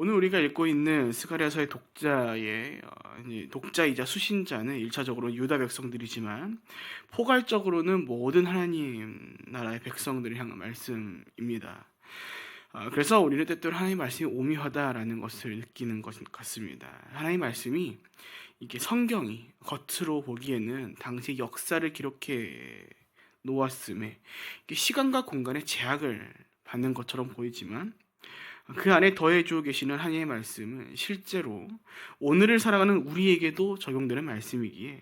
오늘 우리가 읽고 있는 스가랴서의 독자이자 수신자는 1차적으로 유다 백성들이지만 포괄적으로는 모든 하나님 나라의 백성들을 향한 말씀입니다. 그래서 우리는 때때로 하나님의 말씀이 오묘하다라는 것을 느끼는 것 같습니다. 하나님의 말씀이 이게 성경이 겉으로 보기에는 당시 역사를 기록해 놓았음에 이게 시간과 공간의 제약을 받는 것처럼 보이지만 그 안에 더해주고 계시는 하나님의 말씀은 실제로 오늘을 살아가는 우리에게도 적용되는 말씀이기에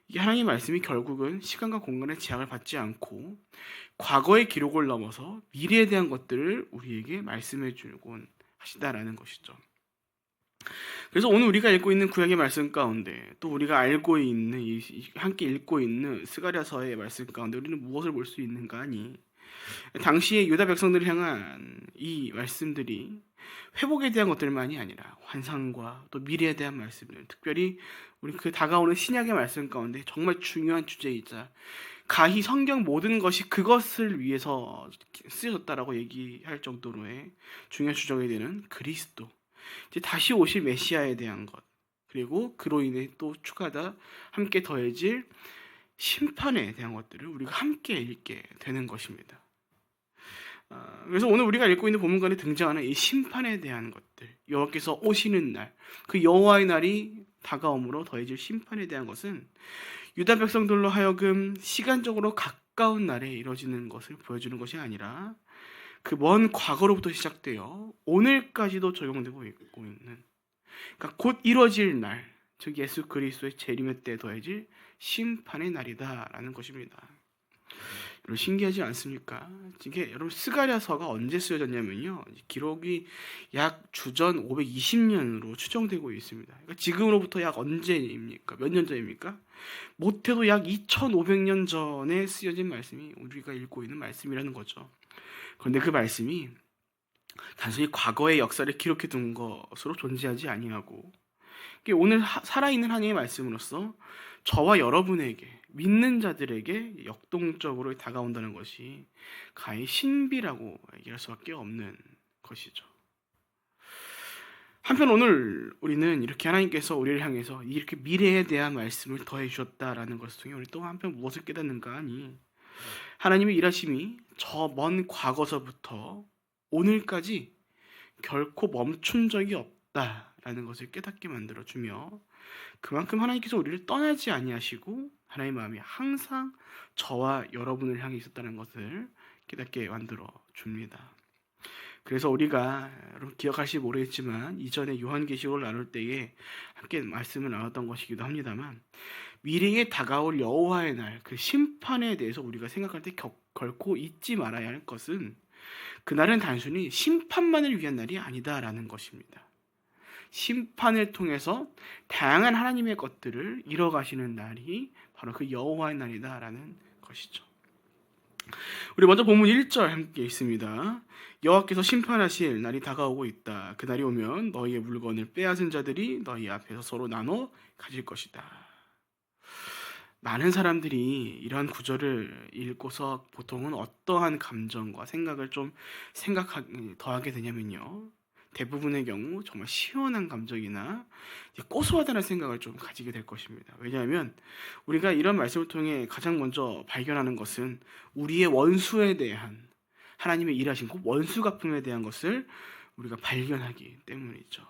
이 하나님의 말씀이 결국은 시간과 공간의 제약을 받지 않고 과거의 기록을 넘어서 미래에 대한 것들을 우리에게 말씀해 주곤 하시다라는 것이죠. 그래서 오늘 우리가 읽고 있는 구약의 말씀 가운데 또 우리가 알고 있는 함께 읽고 있는 스가랴서의 말씀 가운데 우리는 무엇을 볼 수 있는가 하니 당시의 유다 백성들을 향한 이 말씀들이 회복에 대한 것들만이 아니라 환상과 또 미래에 대한 말씀들, 특별히 우리 그 다가오는 신약의 말씀 가운데 정말 중요한 주제이자 가히 성경 모든 것이 그것을 위해서 쓰여졌다라고 얘기할 정도로의 중요한 주제가 되는 그리스도, 이제 다시 오실 메시아에 대한 것, 그리고 그로 인해 또 추가다 함께 더해질 심판에 대한 것들을 우리가 함께 읽게 되는 것입니다. 그래서 오늘 우리가 읽고 있는 본문간에 등장하는 이 심판에 대한 것들, 여호와께서 오시는 날, 그 여호와의 날이 다가옴으로 더해질 심판에 대한 것은 유다 백성들로 하여금 시간적으로 가까운 날에 이루어지는 것을 보여주는 것이 아니라 그 먼 과거로부터 시작되어 오늘까지도 적용되고 있고 있는, 그러니까 곧 이루어질 날, 즉 예수 그리스도의 재림의 때 더해질 심판의 날이다라는 것입니다. 여러분 신기하지 않습니까? 이게 여러분 스가랴서가 언제 쓰여졌냐면요, 기록이 약 주전 520년으로 추정되고 있습니다. 그러니까 지금으로부터 약 언제입니까? 몇 년 전입니까? 못해도 약 2500년 전에 쓰여진 말씀이 우리가 읽고 있는 말씀이라는 거죠. 그런데 그 말씀이 단순히 과거의 역사를 기록해 둔 것으로 존재하지 아니하고 오늘 살아있는 하나님의 말씀으로서 저와 여러분에게, 믿는 자들에게 역동적으로 다가온다는 것이 가히 신비라고 얘기할 수밖에 없는 것이죠. 한편 오늘 우리는 이렇게 하나님께서 우리를 향해서 이렇게 미래에 대한 말씀을 더해 주셨다라는 것을 통해 우리 또 한편 무엇을 깨닫는가 하니, 하나님의 일하심이 저 먼 과거서부터 오늘까지 결코 멈춘 적이 없다라는 것을 깨닫게 만들어주며, 그만큼 하나님께서 우리를 떠나지 아니하시고 하나님의 마음이 항상 저와 여러분을 향해 있었다는 것을 깨닫게 만들어 줍니다. 그래서 우리가 여러분 기억하실지 모르겠지만 이전에 요한계시록을 나눌 때에 함께 말씀을 나눴던 것이기도 합니다만, 미래에 다가올 여호와의 날, 그 심판에 대해서 우리가 생각할 때 결코 잊지 말아야 할 것은 그날은 단순히 심판만을 위한 날이 아니다라는 것입니다. 심판을 통해서 다양한 하나님의 것들을 이뤄가시는 날이 바로 그 여호와의 날이다라는 것이죠. 우리 먼저 본문 1절 함께 있습니다. 여호와께서 심판하실 날이 다가오고 있다. 그 날이 오면 너희의 물건을 빼앗은 자들이 너희 앞에서 서로 나눠 가질 것이다. 많은 사람들이 이러한 구절을 읽고서 보통은 어떠한 감정과 생각을 더하게 되냐면요, 대부분의 경우 정말 시원한 감정이나 고소하다는 생각을 좀 가지게 될 것입니다. 왜냐하면 우리가 이런 말씀을 통해 가장 먼저 발견하는 것은 우리의 원수에 대한 하나님의 일하신 그 원수 갚음에 대한 것을 우리가 발견하기 때문이죠.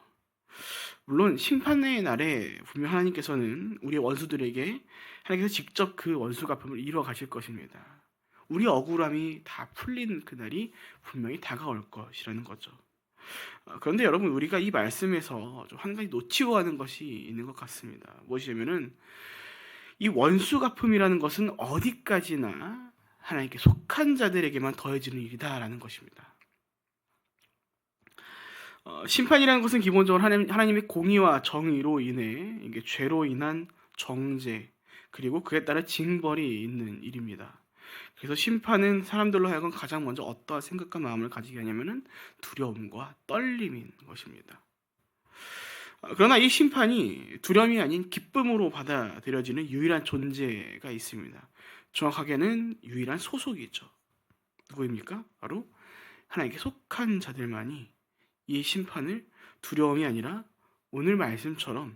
물론 심판의 날에 분명 하나님께서는 우리의 원수들에게 하나님께서 직접 그 원수 갚음을 이루어 가실 것입니다. 우리 억울함이 다 풀린 그날이 분명히 다가올 것이라는 거죠. 그런데 여러분, 우리가 이 말씀에서 좀 한 가지 놓치고 가는 것이 있는 것 같습니다. 무엇이냐면은 이 원수 갚음이라는 것은 어디까지나 하나님께 속한 자들에게만 더해지는 일이다라는 것입니다. 심판이라는 것은 기본적으로 하나님의 공의와 정의로 인해 이게 죄로 인한 정죄, 그리고 그에 따라 징벌이 있는 일입니다. 그래서 심판은 사람들로 하여금 가장 먼저 어떠한 생각과 마음을 가지게 하냐면은 두려움과 떨림인 것입니다. 그러나 이 심판이 두려움이 아닌 기쁨으로 받아들여지는 유일한 존재가 있습니다. 정확하게는 유일한 소속이죠. 누구입니까? 바로 하나님께 속한 자들만이 이 심판을 두려움이 아니라 오늘 말씀처럼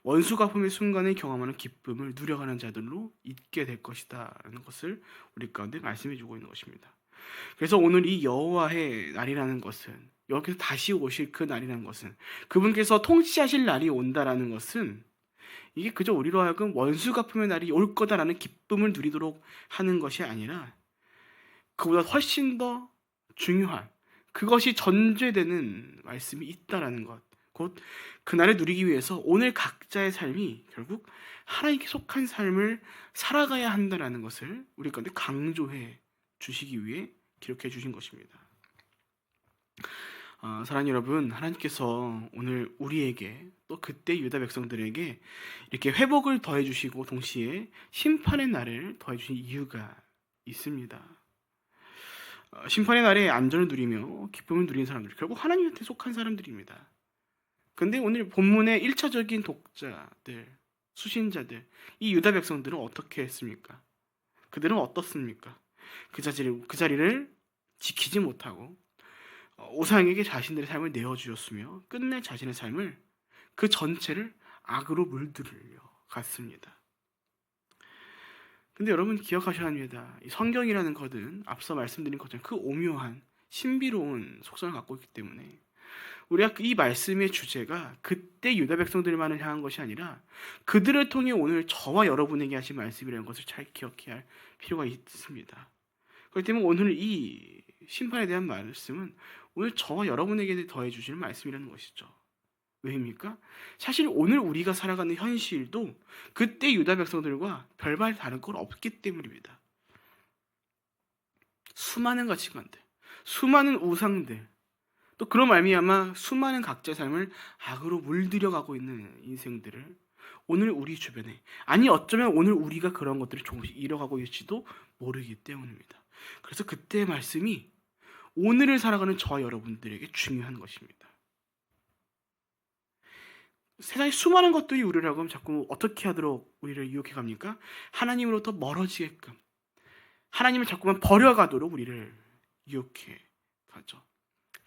원수 갚음의 순간에 경험하는 기쁨을 누려가는 자들로 있게 될 것이다 라는 것을 우리 가운데 말씀해 주고 있는 것입니다. 그래서 오늘 이 여호와의 날이라는 것은, 여기서 다시 오실 그 날이라는 것은, 그분께서 통치하실 날이 온다라는 것은 이게 그저 우리로 하여금 원수 갚음의 날이 올 거다라는 기쁨을 누리도록 하는 것이 아니라 그보다 훨씬 더 중요한, 그것이 전제되는 말씀이 있다라는 것, 곧 그날을 누리기 위해서 오늘 각자의 삶이 결국 하나님께 속한 삶을 살아가야 한다라는 것을 우리 가운데 강조해 주시기 위해 기록해 주신 것입니다. 사랑하는 여러분, 하나님께서 오늘 우리에게 또 그때 유다 백성들에게 이렇게 회복을 더해 주시고 동시에 심판의 날을 더해 주신 이유가 있습니다. 심판의 날에 안전을 누리며 기쁨을 누리는 사람들, 결국 하나님한테 속한 사람들입니다. 근데 오늘 본문의 1차적인 독자들, 수신자들, 이 유다 백성들은 어떻게 했습니까? 그들은 어떻습니까? 그 자리를 지키지 못하고 우상에게 자신들의 삶을 내어주었으며 끝내 자신의 삶을, 그 전체를 악으로 물들여 갔습니다. 근데 여러분 기억하셔야 합니다. 이 성경이라는 것은 앞서 말씀드린 것처럼 그 오묘한 신비로운 속성을 갖고 있기 때문에 우리가 이 말씀의 주제가 그때 유다 백성들만을 향한 것이 아니라 그들을 통해 오늘 저와 여러분에게 하신 말씀이라는 것을 잘 기억해야 할 필요가 있습니다. 그렇기 때문에 오늘 이 심판에 대한 말씀은 오늘 저와 여러분에게 더해 주시는 말씀이라는 것이죠. 왜입니까? 사실 오늘 우리가 살아가는 현실도 그때 유다 백성들과 별반 다른 건 없기 때문입니다. 수많은 가치관들, 수많은 우상들, 또 그런 말미암아 수많은 각자의 삶을 악으로 물들여가고 있는 인생들을 오늘 우리 주변에, 아니 어쩌면 오늘 우리가 그런 것들을 조금씩 잃어가고 있을지도 모르기 때문입니다. 그래서 그때의 말씀이 오늘을 살아가는 저와 여러분들에게 중요한 것입니다. 세상에 수많은 것들이 우리를 하고 자꾸 어떻게 하도록 우리를 유혹해 갑니까? 하나님으로부터 멀어지게끔, 하나님을 자꾸만 버려가도록 우리를 유혹해 가죠.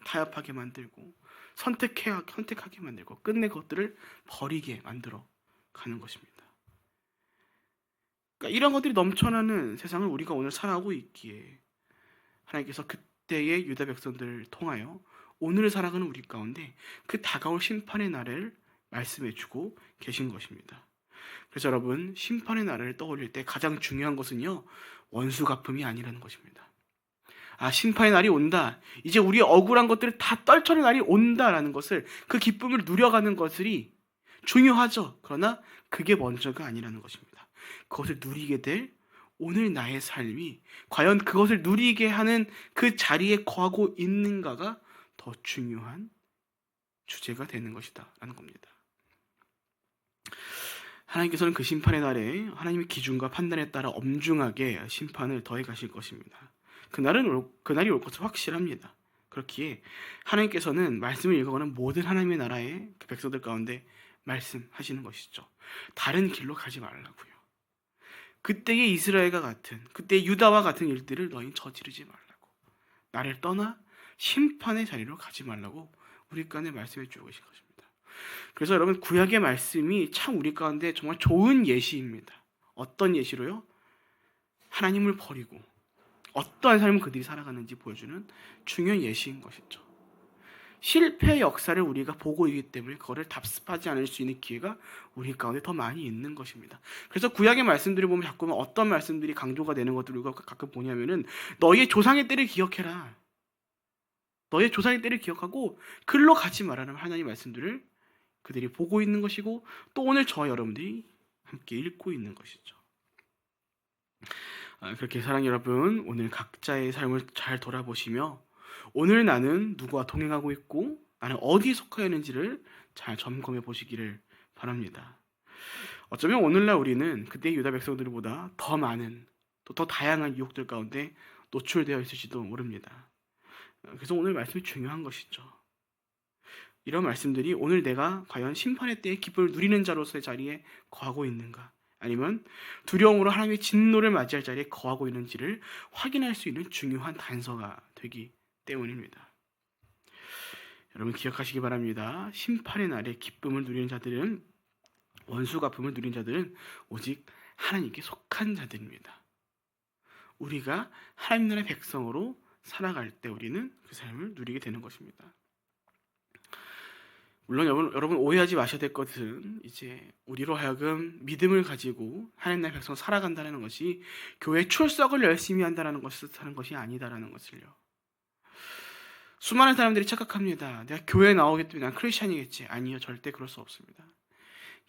타협하게 만들고 선택하게 만들고 끝내 그것들을 버리게 만들어 가는 것입니다. 그러니까 이런 것들이 넘쳐나는 세상을 우리가 오늘 살아가고 있기에 하나님께서 그때의 유다 백성들을 통하여 오늘을 살아가는 우리 가운데 그 다가올 심판의 날을 말씀해주고 계신 것입니다. 그래서 여러분, 심판의 날을 떠올릴 때 가장 중요한 것은요, 원수 갚음이 아니라는 것입니다. 심판의 날이 온다, 이제 우리의 억울한 것들을 다 떨쳐낼 날이 온다라는 것을, 그 기쁨을 누려가는 것이 중요하죠. 그러나 그게 먼저가 아니라는 것입니다. 그것을 누리게 될 오늘 나의 삶이 과연 그것을 누리게 하는 그 자리에 거하고 있는가가 더 중요한 주제가 되는 것이다 라는 겁니다. 하나님께서는 그 심판의 날에 하나님의 기준과 판단에 따라 엄중하게 심판을 더해 가실 것입니다. 그날이 올 것은 확실합니다. 그렇기에 하나님께서는 말씀을 읽어가는 모든 하나님의 나라의 그 백성들 가운데 말씀하시는 것이죠. 다른 길로 가지 말라고요. 그때의 이스라엘과 같은, 그때의 유다와 같은 일들을 너희 저지르지 말라고, 나를 떠나 심판의 자리로 가지 말라고 우리 가운데 말씀해 주고 계신 것입니다. 그래서 여러분, 구약의 말씀이 참 우리 가운데 정말 좋은 예시입니다. 어떤 예시로요? 하나님을 버리고 어떠한 삶을 그들이 살아가는지 보여주는 중요한 예시인 것이죠. 실패의 역사를 우리가 보고 있기 때문에 그거를 답습하지 않을 수 있는 기회가 우리 가운데 더 많이 있는 것입니다. 그래서 구약의 말씀들을 보면 자꾸만 어떤 말씀들이 강조가 되는 것들을 우리가 가끔 보냐면은 너희의 조상의 때를 기억해라, 너희의 조상의 때를 기억하고 글로 가지 말라는 하나님의 말씀들을 그들이 보고 있는 것이고, 또 오늘 저와 여러분들이 함께 읽고 있는 것이죠. 그렇게 사랑하는 여러분, 오늘 각자의 삶을 잘 돌아보시며 오늘 나는 누구와 동행하고 있고 나는 어디에 속하여 있는지를 잘 점검해 보시기를 바랍니다. 어쩌면 오늘날 우리는 그때 유다 백성들보다 더 많은, 또 더 다양한 유혹들 가운데 노출되어 있을지도 모릅니다. 그래서 오늘 말씀이 중요한 것이죠. 이런 말씀들이 오늘 내가 과연 심판의 때에 기쁨을 누리는 자로서의 자리에 거하고 있는가, 아니면 두려움으로 하나님의 진노를 맞이할 자리에 거하고 있는지를 확인할 수 있는 중요한 단서가 되기 때문입니다. 여러분 기억하시기 바랍니다. 심판의 날에 기쁨을 누리는 자들은, 원수 갚음을 누리는 자들은 오직 하나님께 속한 자들입니다. 우리가 하나님 나라의 백성으로 살아갈 때 우리는 그 삶을 누리게 되는 것입니다. 물론 여러분 오해하지 마셔야 될 것은, 이제 우리로 하여금 믿음을 가지고 하나님 나라의 백성 살아간다는 것이 교회 출석을 열심히 한다는 것을 하는 것이 아니다라는 것을요. 수많은 사람들이 착각합니다. 내가 교회에 나오겠더니 난 크리스찬이겠지. 아니요, 절대 그럴 수 없습니다.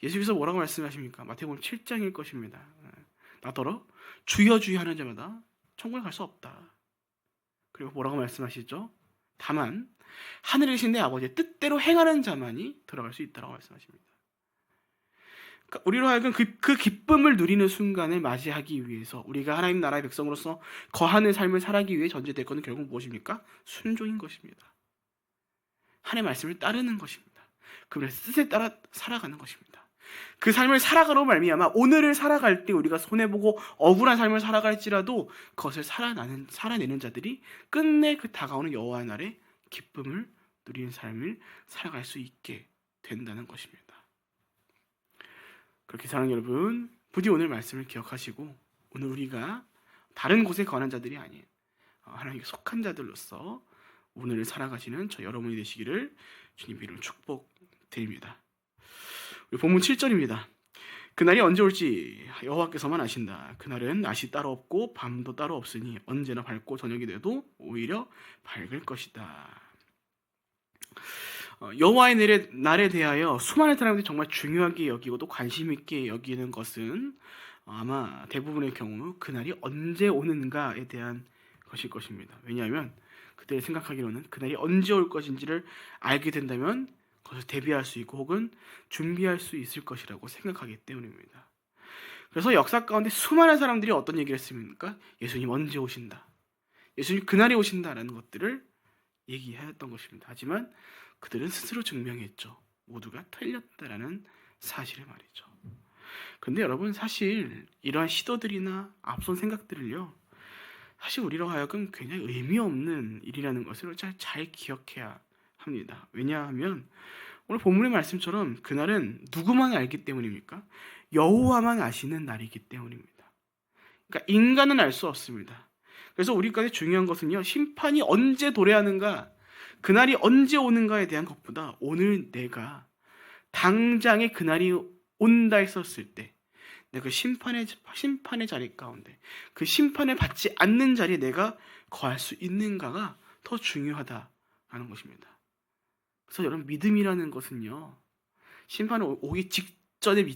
예수께서 뭐라고 말씀하십니까? 마태복음 7장일 것입니다. 나더러 주여 주여 하는 자마다 천국에 갈 수 없다. 그리고 뭐라고 말씀하시죠? 다만 하늘에 계신 내 아버지의 뜻대로 행하는 자만이 들어갈 수 있다고 말씀하십니다. 그러니까 우리로 하여금 그 기쁨을 누리는 순간을 맞이하기 위해서, 우리가 하나님 나라의 백성으로서 거하는 삶을 살아가기 위해 전제될 것은 결국 무엇입니까? 순종인 것입니다. 하나님의 말씀을 따르는 것입니다. 그분의 뜻에 따라 살아가는 것입니다. 그 삶을 살아가로 말미암아 오늘을 살아갈 때 우리가 손해보고 억울한 삶을 살아갈지라도 그것을 살아내는 자들이 끝내 그 다가오는 여호와의 날에 기쁨을 누리는 삶을 살아갈 수 있게 된다는 것입니다. 그렇게 사랑하는 여러분, 부디 오늘 말씀을 기억하시고 오늘 우리가 다른 곳에 거하는 자들이 아닌 하나님께 속한 자들로서 오늘을 살아가시는 저 여러분이 되시기를 주님 이름으로 축복드립니다. 우리 본문 7절입니다. 그날이 언제 올지 여호와께서만 아신다. 그날은 낮이 따로 없고 밤도 따로 없으니 언제나 밝고 저녁이 돼도 오히려 밝을 것이다. 여호와의 날에 대하여 수많은 사람들이 정말 중요하게 여기고 또 관심 있게 여기는 것은 아마 대부분의 경우 그날이 언제 오는가에 대한 것일 것입니다. 왜냐하면 그들이 생각하기로는 그날이 언제 올 것인지를 알게 된다면 그것을 대비할 수 있고 혹은 준비할 수 있을 것이라고 생각하기 때문입니다. 그래서 역사 가운데 수많은 사람들이 어떤 얘기를 했습니까? 예수님 언제 오신다, 예수님 그날이 오신다라는 것들을 얘기했던 것입니다. 하지만 그들은 스스로 증명했죠. 모두가 틀렸다라는 사실을 말이죠. 근데 여러분, 사실 이러한 시도들이나 앞선 생각들을요, 사실 우리로 하여금 굉장히 의미 없는 일이라는 것을 잘 기억해야 합니다. 왜냐하면 오늘 본문의 말씀처럼 그날은 누구만 알기 때문입니까? 여호와만 아시는 날이기 때문입니다. 그러니까 인간은 알 수 없습니다. 그래서 우리까지 중요한 것은요, 심판이 언제 도래하는가, 그날이 언제 오는가에 대한 것보다 오늘 내가 당장에 그날이 온다 했었을 때 내가 그 심판의 자리 가운데, 그 심판을 받지 않는 자리에 내가 거할 수 있는가가 더 중요하다라는 것입니다. 그래서 여러분, 믿음이라는 것은요, 심판이 오기 직전에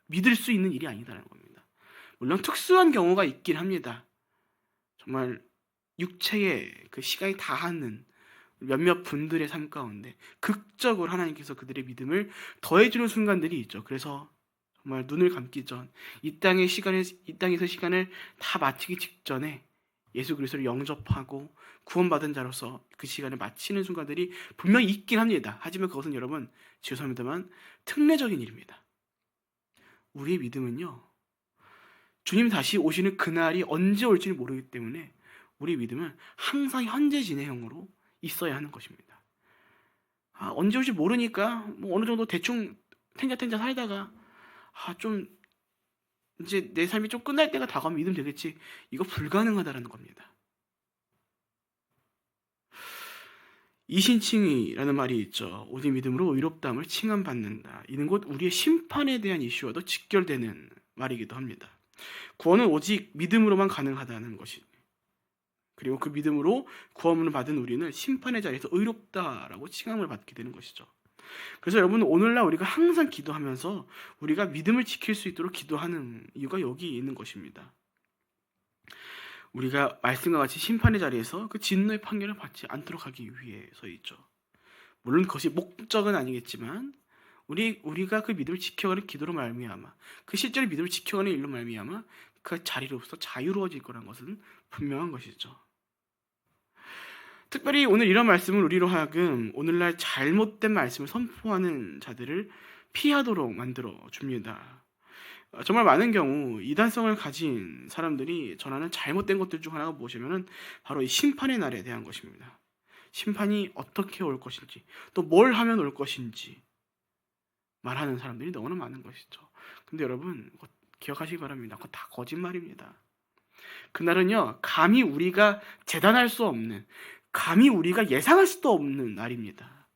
믿을 수 있는 일이 아니다라는 겁니다. 물론 특수한 경우가 있긴 합니다. 정말 육체의 그 시간이 다하는 몇몇 분들의 삶 가운데 극적으로 하나님께서 그들의 믿음을 더해주는 순간들이 있죠. 그래서 정말 눈을 감기 전 이 땅에서 시간을 다 마치기 직전에 예수 그리스도를 영접하고 구원받은 자로서 그 시간을 마치는 순간들이 분명히 있긴 합니다. 하지만 그것은 여러분, 죄송합니다만 특례적인 일입니다. 우리의 믿음은요, 주님 다시 오시는 그날이 언제 올지를 모르기 때문에 우리의 믿음은 항상 현재 진행형으로 있어야 하는 것입니다. 언제 올지 모르니까 어느 정도 대충 탱자탱자 살다가 좀 이제 내 삶이 좀 끝날 때가 다가오면 믿으면 되겠지, 이거 불가능하다라는 겁니다. 이신칭이라는 말이 있죠. 오직 믿음으로 의롭다함을 칭함받는다. 이는 곧 우리의 심판에 대한 이슈와도 직결되는 말이기도 합니다. 구원은 오직 믿음으로만 가능하다는 것이, 그리고 그 믿음으로 구원을 받은 우리는 심판의 자리에서 의롭다라고 칭함을 받게 되는 것이죠. 그래서 여러분, 오늘날 우리가 항상 기도하면서 우리가 믿음을 지킬 수 있도록 기도하는 이유가 여기 있는 것입니다. 우리가 말씀과 같이 심판의 자리에서 그 진노의 판결을 받지 않도록 하기 위해서이죠. 물론 그것이 목적은 아니겠지만 우리가 그 믿음을 지켜가는 기도로 말미암아, 그 실제로 믿음을 지켜가는 일로 말미암아 그 자리로부터 자유로워질 거라는 것은 분명한 것이죠. 특별히 오늘 이런 말씀을 우리로 하여금 오늘날 잘못된 말씀을 선포하는 자들을 피하도록 만들어 줍니다. 정말 많은 경우 이단성을 가진 사람들이 전하는 잘못된 것들 중 하나가 무엇이냐면 바로 이 심판의 날에 대한 것입니다. 심판이 어떻게 올 것인지, 또 뭘 하면 올 것인지 말하는 사람들이 너무나 많은 것이죠. 근데 여러분, 그거 기억하시기 바랍니다. 그거 다 거짓말입니다. 그날은요, 감히 우리가 재단할 수 없는, 감히 우리가 예상할 수도 없는 날입니다.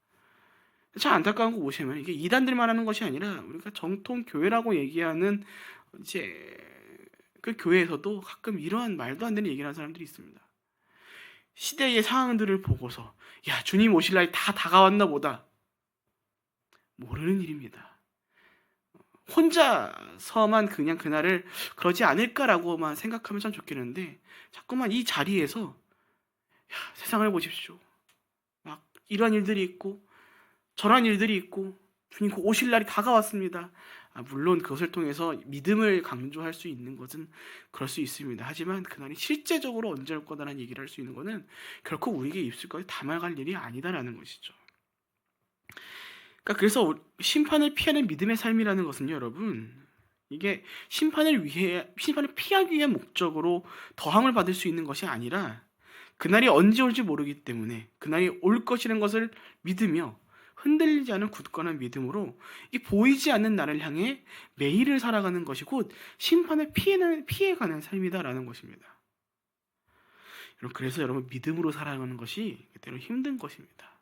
참 안타까운 거 보시면 이게 이단들만 하는 것이 아니라 우리가 정통 교회라고 얘기하는 이제 그 교회에서도 가끔 이러한 말도 안 되는 얘기를 하는 사람들이 있습니다. 시대의 상황들을 보고서 야, 주님 오실 날이 다 다가왔나 보다. 모르는 일입니다. 혼자서만 그냥 그날을 그러지 않을까라고만 생각하면 참 좋겠는데, 자꾸만 이 자리에서 야, 세상을 보십시오. 막 이런 일들이 있고 저런 일들이 있고 주님 곧 오실 날이 다가왔습니다. 물론 그것을 통해서 믿음을 강조할 수 있는 것은 그럴 수 있습니다. 하지만 그날이 실제적으로 언제 올 거다라는 얘기를 할 수 있는 것은 결코 우리에게 입술까지 담아갈 일이 아니다라는 것이죠. 그러니까 그래서 심판을 피하는 믿음의 삶이라는 것은요, 여러분, 이게 심판을 피하기 위한 목적으로 더함을 받을 수 있는 것이 아니라 그날이 언제 올지 모르기 때문에 그날이 올 것이라는 것을 믿으며 흔들리지 않은 굳건한 믿음으로 이 보이지 않는 나를 향해 매일을 살아가는 것이 곧 심판을 피해가는 삶이다라는 것입니다. 그래서 여러분, 믿음으로 살아가는 것이 때로 힘든 것입니다.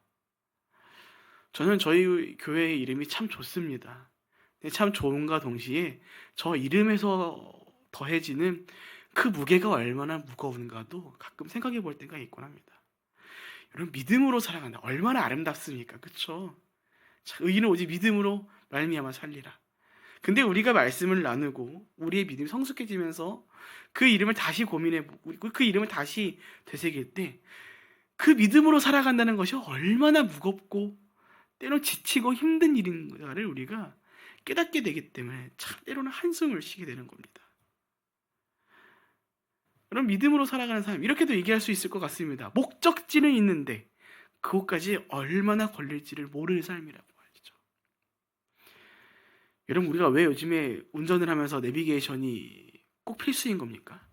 저는 저희 교회의 이름이 참 좋습니다. 참 좋은가 동시에 저 이름에서 더해지는 그 무게가 얼마나 무거운가도 가끔 생각해 볼 때가 있곤 합니다. 여러분, 믿음으로 살아간다. 얼마나 아름답습니까? 그렇죠? 의인은 오직 믿음으로 말미암아 살리라. 근데 우리가 말씀을 나누고 우리의 믿음이 성숙해지면서 그 이름을 다시 고민해보고 그 이름을 다시 되새길 때 그 믿음으로 살아간다는 것이 얼마나 무겁고 때론 지치고 힘든 일인가를 우리가 깨닫게 되기 때문에 참 때로는 한숨을 쉬게 되는 겁니다. 그럼 믿음으로 살아가는 사람, 이렇게도 얘기할 수 있을 것 같습니다. 목적지는 있는데 그것까지 얼마나 걸릴지를 모르는 삶이라고 말이죠. 여러분, 우리가 왜 요즘에 운전을 하면서 내비게이션이 꼭 필수인 겁니까?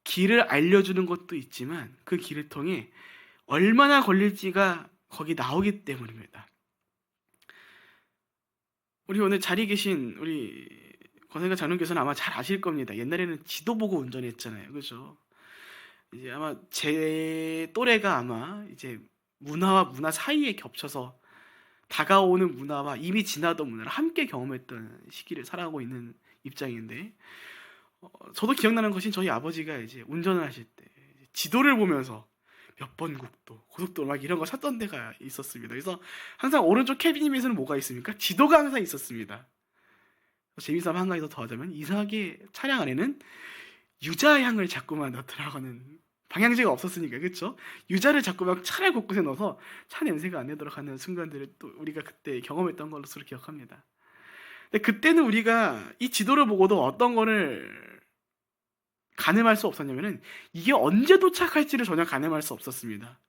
길을 알려주는 것도 있지만 그 길을 통해 얼마나 걸릴지가 거기 나오기 때문입니다. 우리 오늘 자리에 계신 우리 권성가 장로께서는 아마 잘 아실 겁니다. 옛날에는 지도 보고 운전했잖아요. 그죠? 이제 아마 제 또래가 아마 이제 문화와 문화 사이에 겹쳐서 다가오는 문화와 이미 지나던 문화를 함께 경험했던 시기를 살아가고 있는 입장인데, 저도 기억나는 것이 저희 아버지가 이제 운전을 하실 때 지도를 보면서 몇 번 국도, 고속도로 막 이런 거 찾던 데가 있었습니다. 그래서 항상 오른쪽 캐비닛에는 뭐가 있습니까? 지도가 항상 있었습니다. 재미삼아 한 가지 더 하자면, 이상하게 차량 안에는 유자향을 자꾸만 넣더라고는, 방향제가 없었으니까, 그렇죠? 유자를 자꾸만 차량 곳곳에 넣어서 차 냄새가 안 나도록 하는 순간들을 또 우리가 그때 경험했던 걸로 기억합니다. 근데 그때는 우리가 이 지도를 보고도 어떤 거를 가늠할 수 없었냐면은 이게 언제 도착할지를 전혀 가늠할 수 없었습니다.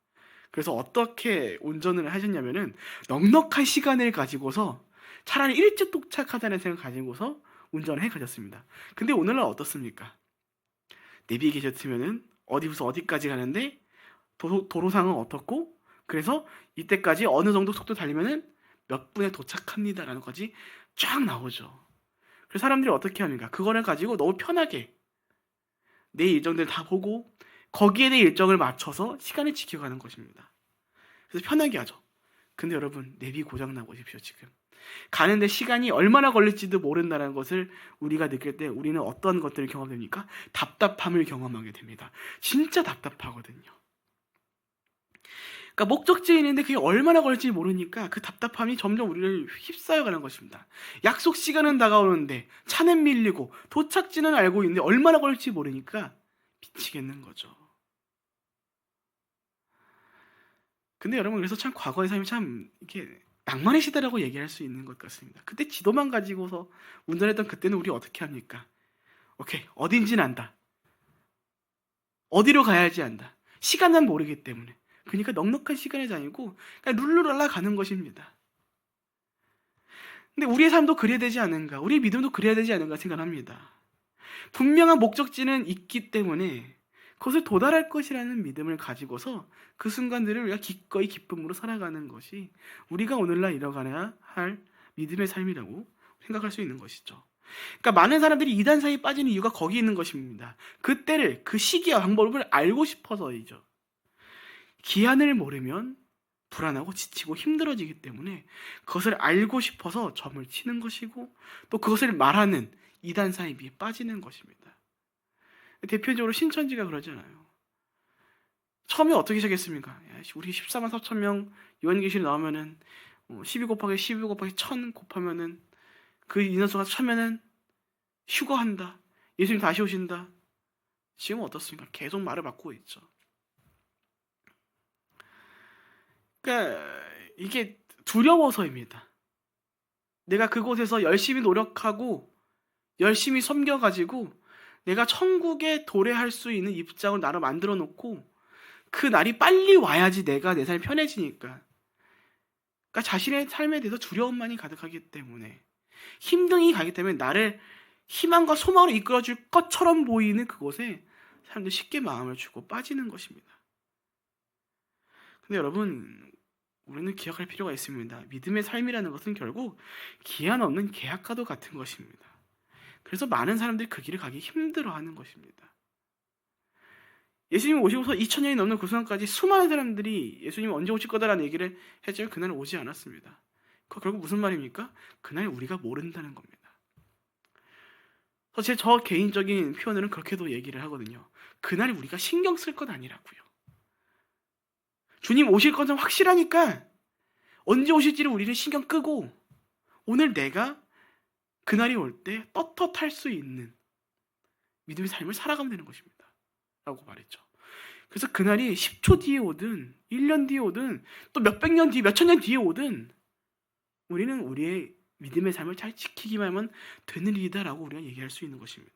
그래서 어떻게 운전을 하셨냐면은 넉넉한 시간을 가지고서 차라리 일찍 도착하자는 생각을 가지고서 운전을 해 가셨습니다. 근데 오늘날 어떻습니까? 내비게이션면은 어디부터 어디까지 가는데 도로상은 어떻고, 그래서 이때까지 어느 정도 속도 달리면은 몇 분에 도착합니다라는 것이 쫙 나오죠. 그래서 사람들이 어떻게 합니까? 그거를 가지고 너무 편하게 내 일정들 다 보고 거기에 내 일정을 맞춰서 시간을 지켜가는 것입니다. 그래서 편하게 하죠. 근데 여러분, 내비 고장나고 보십시오. 지금 가는데 시간이 얼마나 걸릴지도 모른다는 것을 우리가 느낄 때 우리는 어떤 것들을 경험됩니까? 답답함을 경험하게 됩니다. 진짜 답답하거든요. 그러니까 목적지에 있는데 그게 얼마나 걸릴지 모르니까 그 답답함이 점점 우리를 휩싸여가는 것입니다. 약속 시간은 다가오는데 차는 밀리고 도착지는 알고 있는데 얼마나 걸릴지 모르니까 미치겠는 거죠. 근데 여러분, 그래서 참 과거의 삶이 참 이렇게 낭만의 시대라고 얘기할 수 있는 것 같습니다. 그때 지도만 가지고서 운전했던 그때는 우리 어떻게 합니까? 오케이, 어딘지는 안다. 어디로 가야 할지 안다. 시간은 모르기 때문에. 그러니까 넉넉한 시간이 아니고 그냥 룰루랄라 가는 것입니다. 근데 우리의 삶도 그래야 되지 않은가, 우리의 믿음도 그래야 되지 않은가 생각합니다. 분명한 목적지는 있기 때문에 그것을 도달할 것이라는 믿음을 가지고서 그 순간들을 우리가 기꺼이 기쁨으로 살아가는 것이 우리가 오늘날 이뤄가야 할 믿음의 삶이라고 생각할 수 있는 것이죠. 그러니까 많은 사람들이 이단 사이에 빠지는 이유가 거기 있는 것입니다. 그 때를, 그 시기와 방법을 알고 싶어서이죠. 기한을 모르면 불안하고 지치고 힘들어지기 때문에 그것을 알고 싶어서 점을 치는 것이고, 또 그것을 말하는 이단 사이비에 빠지는 것입니다. 대표적으로 신천지가 그러잖아요. 처음에 어떻게 시작했습니까? 우리 14만 4천 명 요한계시록 나오면은 12 곱하기 12 곱하기 1000 곱하면은 그 인원수가 차면은 휴거한다. 예수님 다시 오신다. 지금 어떻습니까? 계속 말을 바꾸고 있죠. 그러니까 이게 두려워서입니다. 내가 그곳에서 열심히 노력하고 열심히 섬겨가지고 내가 천국에 도래할 수 있는 입장을 나로 만들어 놓고 그 날이 빨리 와야지 내가 내 삶이 편해지니까. 그러니까 자신의 삶에 대해서 두려움만이 가득하기 때문에, 힘듦이 가기 때문에 나를 희망과 소망으로 이끌어줄 것처럼 보이는 그곳에 사람들이 쉽게 마음을 주고 빠지는 것입니다. 근데 여러분, 우리는 기억할 필요가 있습니다. 믿음의 삶이라는 것은 결국 기한 없는 계약과도 같은 것입니다. 그래서 많은 사람들이 그 길을 가기 힘들어하는 것입니다. 예수님이 오시고서 2000년이 넘는 그 순간까지 수많은 사람들이 예수님이 언제 오실 거다라는 얘기를 했지만 그날은 오지 않았습니다. 그 결국 무슨 말입니까? 그날 우리가 모른다는 겁니다. 그래서 저 개인적인 표현으로는 그렇게도 얘기를 하거든요. 그날 우리가 신경 쓸 것 아니라고요. 주님 오실 것은 확실하니까 언제 오실지를 우리는 신경 끄고 오늘 내가 그날이 올 때 떳떳할 수 있는 믿음의 삶을 살아가면 되는 것입니다. 라고 말했죠. 그래서 그날이 10초 뒤에 오든 1년 뒤에 오든 또 몇백 년 뒤, 몇천 년 뒤에 오든 우리는 우리의 믿음의 삶을 잘 지키기만 하면 되는 일이다라고 우리가 얘기할 수 있는 것입니다.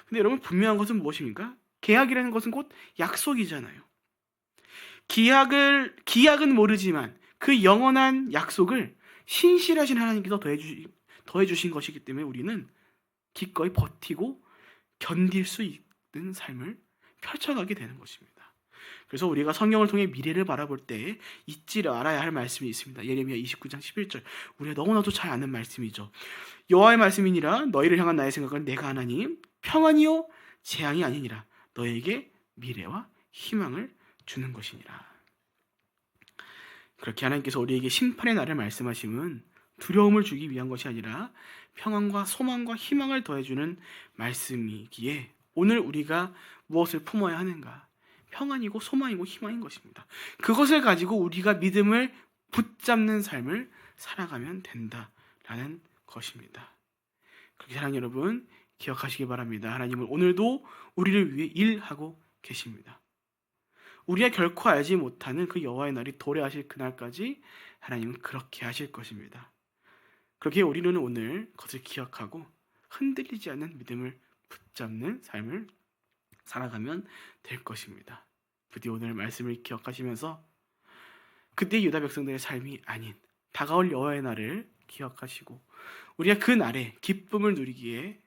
근데 여러분, 분명한 것은 무엇입니까? 계약이라는 것은 곧 약속이잖아요. 기약은 모르지만 그 영원한 약속을 신실하신 하나님께서 더해주신 것이기 때문에 우리는 기꺼이 버티고 견딜 수 있는 삶을 펼쳐가게 되는 것입니다. 그래서 우리가 성경을 통해 미래를 바라볼 때 잊지 알아야 할 말씀이 있습니다. 예레미야 29장 11절. 우리가 너무나도 잘 아는 말씀이죠. 여호와의 말씀이니라 너희를 향한 나의 생각은 내가 하나님 평안이요 재앙이 아니니라 너에게 미래와 희망을 주는 것이니라. 그렇게 하나님께서 우리에게 심판의 날을 말씀하심은 두려움을 주기 위한 것이 아니라 평안과 소망과 희망을 더해주는 말씀이기에 오늘 우리가 무엇을 품어야 하는가? 평안이고 소망이고 희망인 것입니다. 그것을 가지고 우리가 믿음을 붙잡는 삶을 살아가면 된다라는 것입니다. 그렇게 사랑하는 여러분, 기억하시기 바랍니다. 하나님은 오늘도 우리를 위해 일하고 계십니다. 우리가 결코 알지 못하는 그 여호와의 날이 도래하실 그날까지 하나님은 그렇게 하실 것입니다. 그렇게 우리는 오늘 그것을 기억하고 흔들리지 않는 믿음을 붙잡는 삶을 살아가면 될 것입니다. 부디 오늘 말씀을 기억하시면서 그때 유다 백성들의 삶이 아닌 다가올 여호와의 날을 기억하시고 우리가 그 날에 기쁨을 누리기에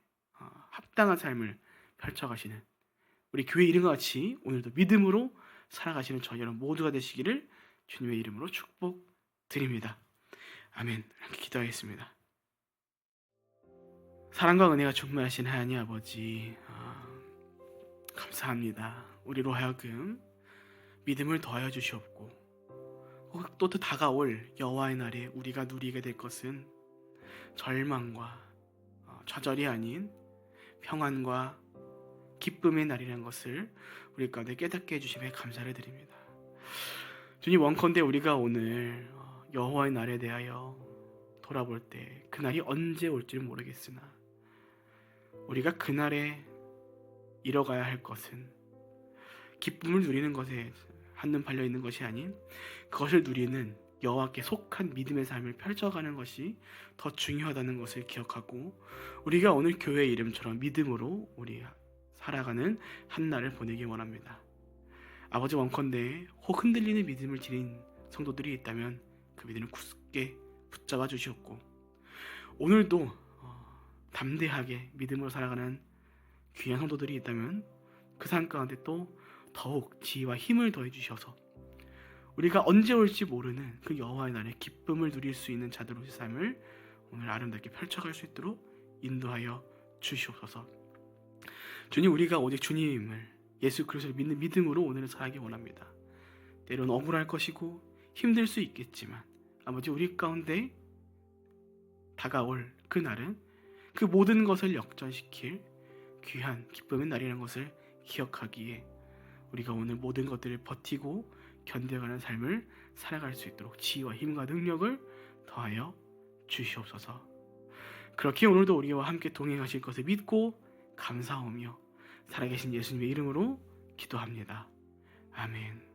합당한 삶을 펼쳐가시는 우리 교회 이름과 같이 오늘도 믿음으로 살아가시는 저희 여러분 모두가 되시기를 주님의 이름으로 축복드립니다. 아멘. 이렇게 기도하겠습니다. 사랑과 은혜가 충만하신 하나님 아버지, 감사합니다. 우리로 하여금 믿음을 더하여 주시옵고 또 다가올 여호와의 날에 우리가 누리게 될 것은 절망과 좌절이 아닌 평안과 기쁨의 날이라는 것을 우리 가운데 깨닫게 해주심에 감사를 드립니다. 주님, 원컨대 우리가 오늘 여호와의 날에 대하여 돌아볼 때 그날이 언제 올지를 모르겠으나 우리가 그날에 이뤄가야 할 것은 기쁨을 누리는 것에 한눈 팔려 있는 것이 아닌 그것을 누리는 여호와께 속한 믿음의 삶을 펼쳐가는 것이 더 중요하다는 것을 기억하고 우리가 오늘 교회의 이름처럼 믿음으로 우리 살아가는 한 날을 보내기 원합니다. 아버지, 원컨대 혹 흔들리는 믿음을 지닌 성도들이 있다면 그 믿음을 굳게 붙잡아 주시옵고 오늘도 담대하게 믿음으로 살아가는 귀한 성도들이 있다면 그 삶 가운데 또 더욱 지혜와 힘을 더해 주셔서 우리가 언제 올지 모르는 그 여호와의 날의 기쁨을 누릴 수 있는 자들로의 삶을 오늘 아름답게 펼쳐갈 수 있도록 인도하여 주시옵소서. 주님, 우리가 오직 주님을, 예수 그리스도를 믿는 믿음으로 오늘을 살기 원합니다. 때로는 억울할 것이고 힘들 수 있겠지만 아버지, 우리 가운데 다가올 그 날은 그 모든 것을 역전시킬 귀한 기쁨의 날이라는 것을 기억하기에 우리가 오늘 모든 것들을 버티고 견뎌가는 삶을 살아갈 수 있도록 지혜와 힘과 능력을 더하여 주시옵소서. 그렇게 오늘도 우리와 함께 동행하실 것을 믿고 감사하며 살아계신 예수님의 이름으로 기도합니다. 아멘.